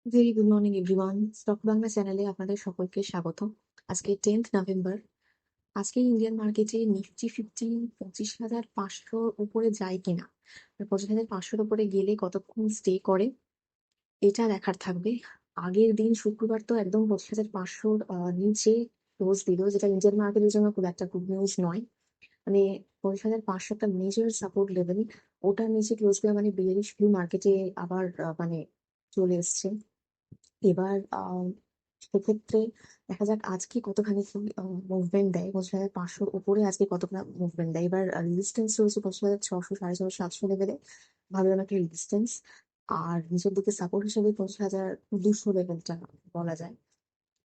Very good morning everyone. Stock Bangla চ্যানেলে আপনাদের সকলকে স্বাগত। আজকে 10th নভেম্বর। আজকে ইন্ডিয়ান মার্কেটে নিফটি ফিফটি 25,500 উপরে যায় কিনা, 25,500 উপরে গেলে কতক্ষণ স্টে করে এটা দেখার থাকবে। আগের দিন শুক্রবার তো একদম 25,500 নিচে ক্লোজ দিল, যেটা ইন্ডিয়ান মার্কেটের জন্য খুব একটা গুড নিউজ নয়। মানে 25,500 একটা মেজর সাপোর্ট লেভেল, ওটার নিচে ক্লোজ দেওয়া মানে বেয়ারিশ ভিউ মার্কেটে আবার মানে চলে এসছে। এবার সেক্ষেত্রে দেখা যাক আজকে কতখানি কি মুভমেন্ট দেয়। 25,500 উপরে আজকে কতটা মুভমেন্ট দেয়। এবার রেজিস্ট্যান্স রয়েছে 25,600, 650, 700 লেভেলে, ভাবলাম একটা রেজিস্ট্যান্স। আর নিচের দিকে সাপোর্ট হিসেবে 25,200 লেভেলটা বলা যায়।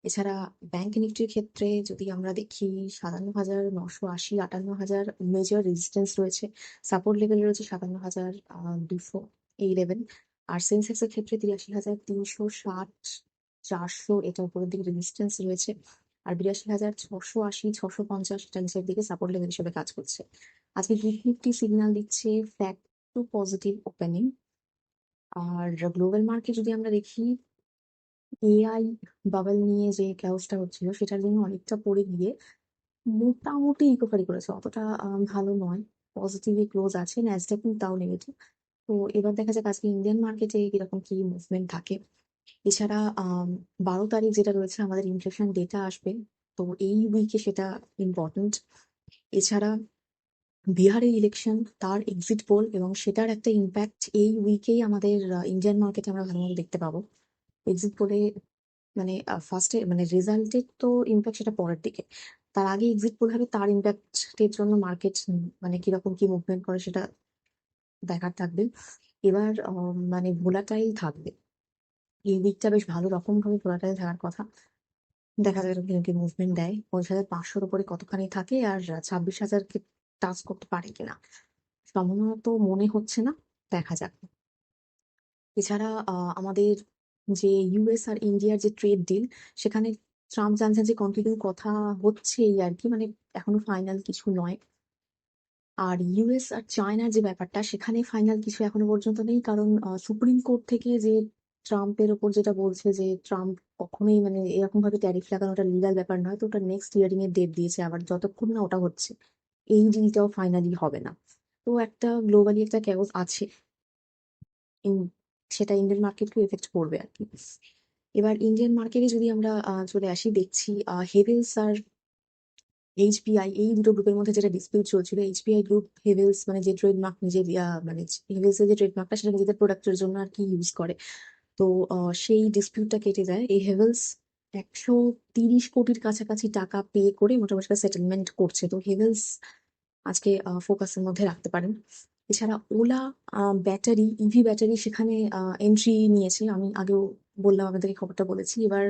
এছাড়া ব্যাংক নিফটির ক্ষেত্রে যদি আমরা দেখি 57,980, 58,000 মেজর রেজিস্ট্যান্স রয়েছে, সাপোর্ট লেভেল রয়েছে 57,200 এই লেভেল। আর সেন্সেক্স এর ক্ষেত্রে 83,360, 400 এটা উপরের দিকে রেজিস্ট্যান্স রয়েছে। আর 82,680, 650 এটা নিচের দিকে সাপোর্ট লেভেল হিসেবে কাজ করছে। আজকে গিফট নিফটি সিগন্যাল দিচ্ছে ফ্ল্যাট টু পজিটিভ ওপেনিং। আর গ্লোবাল মার্কেট যদি আমরা দেখি, এআই বাবল নিয়ে যে কেওসটা হচ্ছিল সেটার জন্য অনেকটা পড়ে গিয়ে মোটামুটি রিকভারি করেছে, অতটা ভালো নয়। পজিটিভে ক্লোজ আছে, ন্যাসডাক কিন্তু তাও নেগেটিভ। তো এবার দেখা যাক আজকে ইন্ডিয়ান মার্কেটে কিরকম কি মুভমেন্ট থাকে। এছাড়া 12 তারিখ যেটা রয়েছে আমাদের ইনফ্লেশন ডেটা আসবে, তো এই উইকে সেটা ইম্পর্টেন্ট। এছাড়া বিহারের ইলেকশন, তার এক্সিট পোল এবং সেটার একটা ইম্প্যাক্ট এই উইকেই আমাদের ইন্ডিয়ান মার্কেটে আমরা ভালোভাবে দেখতে পাবো। এক্সিট পোলে মানে ফার্স্টে মানে রেজাল্টের তো ইম্প্যাক্ট সেটা পরের দিকে, তার আগে এক্সিট পোল হবে, তার ইম্প্যাক্টের জন্য মার্কেট মানে কিরকম কি মুভমেন্ট করে সেটা দেখার থাকবে। এবার মানে ভোলাটাইল থাকবে, এই উইকটা বেশ ভালো রকম ভাবে ভোলাটাইল থাকার কথা। দেখা যাবে কিরকম কি মুভমেন্ট দেয়, 25,500 উপরে কতখানি থাকে আর 26,000-কে টাচ করতে পারে কিনা। সম্ভবত মনে হচ্ছে না, দেখা যাক। এছাড়া আমাদের যে ইউএস আর ইন্ডিয়ার যে ট্রেড ডিল, সেখানে ট্রাম্প জানছেন যে কন্টিনিউ কথা হচ্ছে এই আর কি, মানে এখনো ফাইনাল কিছু নয়। আর ইউএস আর চায়নার যে ব্যাপারটা, সেখানে ফাইনাল কিছু এখনো পর্যন্ত নেই, কারণ সুপ্রিম কোর্ট থেকে যে ট্রাম্পের ওপর যেটা বলছে যে ট্রাম্প কখনোই মানে এরকম ভাবে ট্যারিফ লাগানোটা লিগাল ব্যাপার নয়, তো ওটা নেক্সট হিয়ারিং এর ডেট দিয়েছে আবার, যতক্ষণ না ওটা হচ্ছে এই ডিলটাও ফাইনালি হবে না। তো একটা গ্লোবালি একটা ক্যাওস আছে, ইন- সেটা ইন্ডিয়ান মার্কেটকেও এফেক্ট করবে আর কি। এবার ইন্ডিয়ান মার্কেটে যদি আমরা চলে আসি, দেখছি হেভেলস আর এইচবিআই এই দুটো গ্রুপের মধ্যে যেটা ডিসপিউট চলছিল। এইচবিআই গ্রুপ হেভেলস মানে যে ট্রেডমার্ক নিজের মানে হেভেলস এর যে ট্রেডমার্কটা সেটা নিজেদের প্রোডাক্টের জন্য আর কি ইউজ করে। তো সেই ডিসপিউটটা কেটে যায়। এই হেভেলস 130 কোটির কাছাকাছি টাকা পে করে মোটামুটি সেটেলমেন্ট করছে। তো হেভেলস আজকে ফোকাসের মধ্যে রাখতে পারেন। এছাড়া ওলা ব্যাটারি, ইভি ব্যাটারি, সেখানে এন্ট্রি নিয়েছে, আমি আগেও বললাম, আপনাদেরকে খবরটা বলেছি। এবার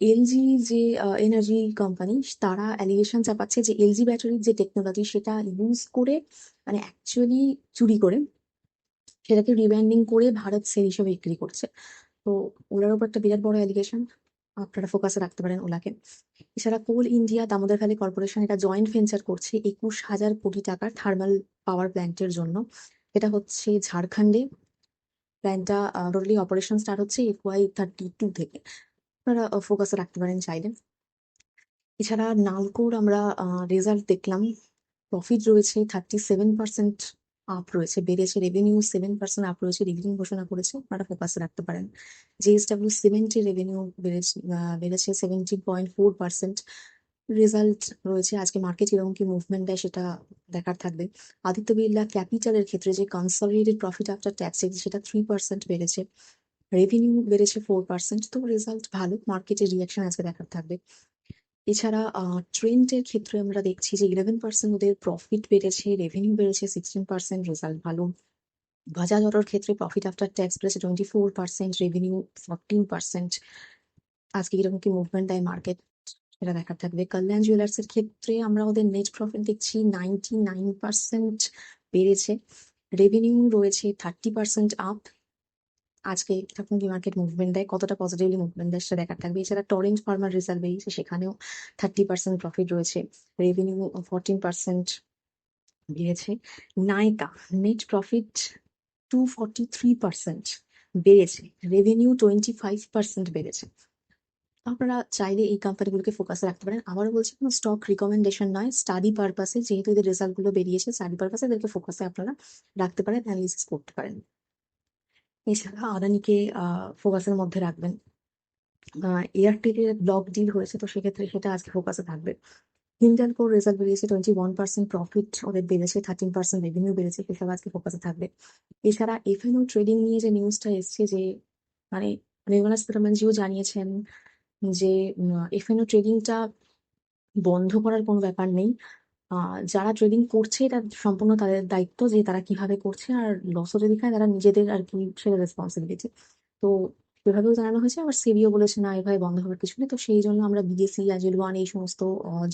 এলজি যে এনার্জি কোম্পানি, তারা অ্যালিগেশন চাপাচ্ছে যে এলজি ব্যাটারির যে টেকনোলজি সেটা ইউজ করে মানে অ্যাকচুয়ালি চুরি করে সেটাকে রিব্র্যান্ডিং করে ভারত সেল হিসেবে বিক্রি করছে। তো ওলার উপর একটা বিরাট বড় অ্যালিগেশন, আপনারা ফোকাসে রাখতে পারেন ওলাকে। এছাড়া কোল ইন্ডিয়া দামোদর ভ্যালি কর্পোরেশন এটা জয়েন্ট ভেঞ্চার করছে 21,000 কোটি টাকার থার্মাল পাওয়ার প্ল্যান্টের জন্য। এটা হচ্ছে ঝাড়খণ্ডে। প্ল্যান্টটা টোটালি অপারেশন স্টার্ট হচ্ছে FY 32 থেকে। আপনারা ফোকাসে রাখতে পারেন চাইলে। এছাড়া নালকোর আমরা রেজাল্ট দেখলাম, প্রফিট রয়েছে 37% আপ রয়েছে, বেড়েছে রেভিনিউ 7% আপ রয়েছে, ডিভিডেন্ড ঘোষণা করেছে, আপনারা ফোকাসে রাখতে পারেন। জেএসডব্লিউ সিমেন্টের রেভিনিউ বেড়েছে 17.4%। রেজাল্ট রয়েছে, আজকে মার্কেট এরকম কি মুভমেন্ট দেয় সেটা দেখার থাকবে। আদিত্য বিড়লা ক্যাপিটালের ক্ষেত্রে যে কনসলিডেটেড প্রফিট আফটার ট্যাক্স সেটা 3% বেড়েছে, রেভিনিউ বেড়েছে 4%। তো রেজাল্ট ভালো, মার্কেটের রিয়াকশন আজকে দেখার থাকবে। এছাড়া ট্রেন্টের ক্ষেত্রে আমরা দেখছি যে 11% ওদের প্রফিট বেড়েছে, রেভিনিউ বেড়েছে 16%, রেজাল্ট ভালো। বাজাজ অটোর ক্ষেত্রে প্রফিট আফটার ট্যাক্স বেড়েছে 24%, রেভিনিউ 14%। আজকে কিরকম কি মুভমেন্ট দেয় মার্কেট সেটা দেখার থাকবে। কল্যাণ জুয়েলার্স এর ক্ষেত্রে আমরা ওদের নেট প্রফিট দেখছি 99% বেড়েছে, রেভিনিউ রয়েছে 30% আপ। আজকে কিরকম কি মার্কেট মুভমেন্ট দেয়, কতটা পজিটিভলি মুভমেন্ট দেয় সেটা দেখার থাকবে। এছাড়া টরেন্ট ফার্মার রেজাল্ট বেরিয়েছে, সেখানেও 30% প্রফিট রয়েছে, রেভিনিউ 14% বেড়েছে। নাইকা নেট প্রফিট 243%, বেড়েছে, রেভিনিউ 25% বেড়েছে। আপনারা চাইলে এই কোম্পানিগুলোকে ফোকাসে রাখতে পারেন। আবারও বলছি, কোনো স্টক রিকমেন্ডেশন নয়, স্টাডি পারপাসে, যেহেতু এদের রেজাল্ট গুলো বেরিয়েছে, স্টাডি পারপাসে এদেরকে ফোকাসে আপনারা রাখতে পারেন, অ্যানালিসিস করতে পারেন। এছাড়া আদানিকে ফোকাসের মধ্যে রাখবেন। এয়ারটেলের ব্লক ডিল হয়েছে, তো সেক্ষেত্রে সেটা আজকে ফোকাসে থাকবে। হিন্ডালকোর রেজাল্ট বেরিয়েছে, 21% প্রফিট ওদের বেড়েছে, 13% রেভিনিউ বেড়েছে, সেসব আজকে ফোকাসে থাকবে। এছাড়া এফএনও ট্রেডিং নিয়ে যে নিউজটা এসছে, যে মানে নির্মলা সীতারামনজিও জানিয়েছেন যে এফএনও ট্রেডিংটা বন্ধ করার কোনো ব্যাপার নেই। যারা ট্রেডিং করছে এটা সম্পূর্ণ তাদের দায়িত্ব, যে তারা কিভাবে করছে, আর লসও যদি খায় তারা নিজেদের আর কি সেটা রেসপন্সিবিলিটি। তো সেভাবেও জানানো হয়েছে। আবার সেবিও বলেছে না, এভাবে বন্ধ হওয়ার কিছু নেই। তো সেই জন্য আমরা বিদেশি আজেল ওয়ান এই সমস্ত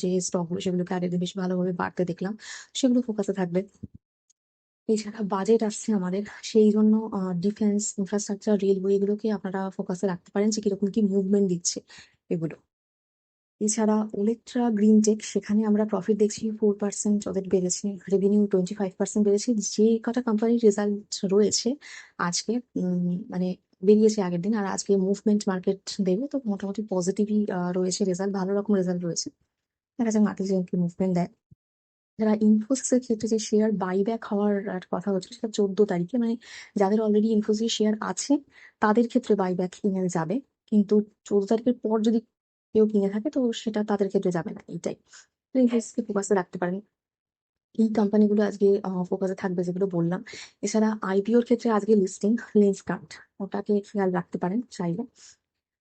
যে স্টকগুলো, সেগুলোকে আগে বেশ ভালোভাবে বাড়তে দেখলাম, সেগুলো ফোকাসে থাকবে। এছাড়া বাজেট আসছে আমাদের, সেই জন্য ডিফেন্স, ইনফ্রাস্ট্রাকচার, রেলওয়ে এগুলোকে আপনারা ফোকাসে রাখতে পারেন, যে কিরকম কি মুভমেন্ট দিচ্ছে এগুলো। এছাড়া ওলেট্রা গ্রিন টেক, সেখানে আমরা প্রফিট দেখছি 4% ওদের বেড়েছে, রেভিনিউ 25% বেড়েছে। যে কটা কোম্পানির রেজাল্ট রয়েছে আজকে, মানে বেরিয়েছে আগের দিন, আর আজকে মুভমেন্ট মার্কেট দেবে, তো মোটামুটি পজিটিভই রয়েছে রেজাল্ট, ভালো রকম রেজাল্ট রয়েছে। দেখা যাক মার্কেট যে কি মুভমেন্ট দেয়। যারা ইনফোসিসের ক্ষেত্রে যে শেয়ার বাইব্যাক হওয়ার একটা কথা হচ্ছে, সেটা 14 তারিখে, মানে যাদের অলরেডি ইনফোসিস শেয়ার আছে তাদের ক্ষেত্রে বাইব্যাক ইমেল যাবে। কিন্তু 14 তারিখের পর যদি কেউ কিনে থাকে, তো সেটা তাদের ক্ষেত্রে যাবে না, এইটাই। তো ইনফোসিসকে ফোকাসে রাখতে পারেন। এই কোম্পানিগুলো আজকে ফোকাসে থাকবে, যেগুলো বললাম। এছাড়া আইপিওর ক্ষেত্রে আজকে লিস্টিং লেন্সকার্ট, ওটাকে খেয়াল রাখতে পারেন চাইলে।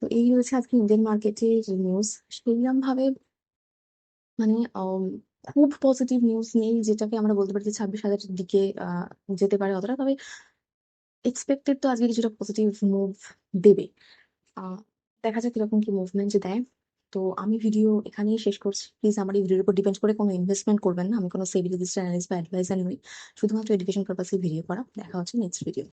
তো এই রয়েছে আজকে ইন্ডিয়ান মার্কেটের নিউজ। সেইরকম ভাবে মানে খুব পজিটিভ নিউজ নেই, যেটাকে আমরা বলতে পারি যে 26,000-এর দিকে যেতে পারে অতটা। তবে এক্সপেক্টেড তো আজকে কিছুটা পজিটিভ মুভ দেবে। আহ দেখা যাক কিরকম কি মুভমেন্ট যে দেয়। তো আমি ভিডিও এখানেই শেষ করছি। প্লিজ আমার এই ভিডিওর উপর ডিপেন্ড করে কোনো ইনভেস্টমেন্ট করবেন না। আমি কোনো সেবি রেজিস্টার্ড অ্যানালিস্ট বা অ্যাডভাইজার নই, শুধুমাত্র এডুকেশন পারপাসে ভিডিও করা। দেখা হচ্ছে নেক্সট ভিডিও।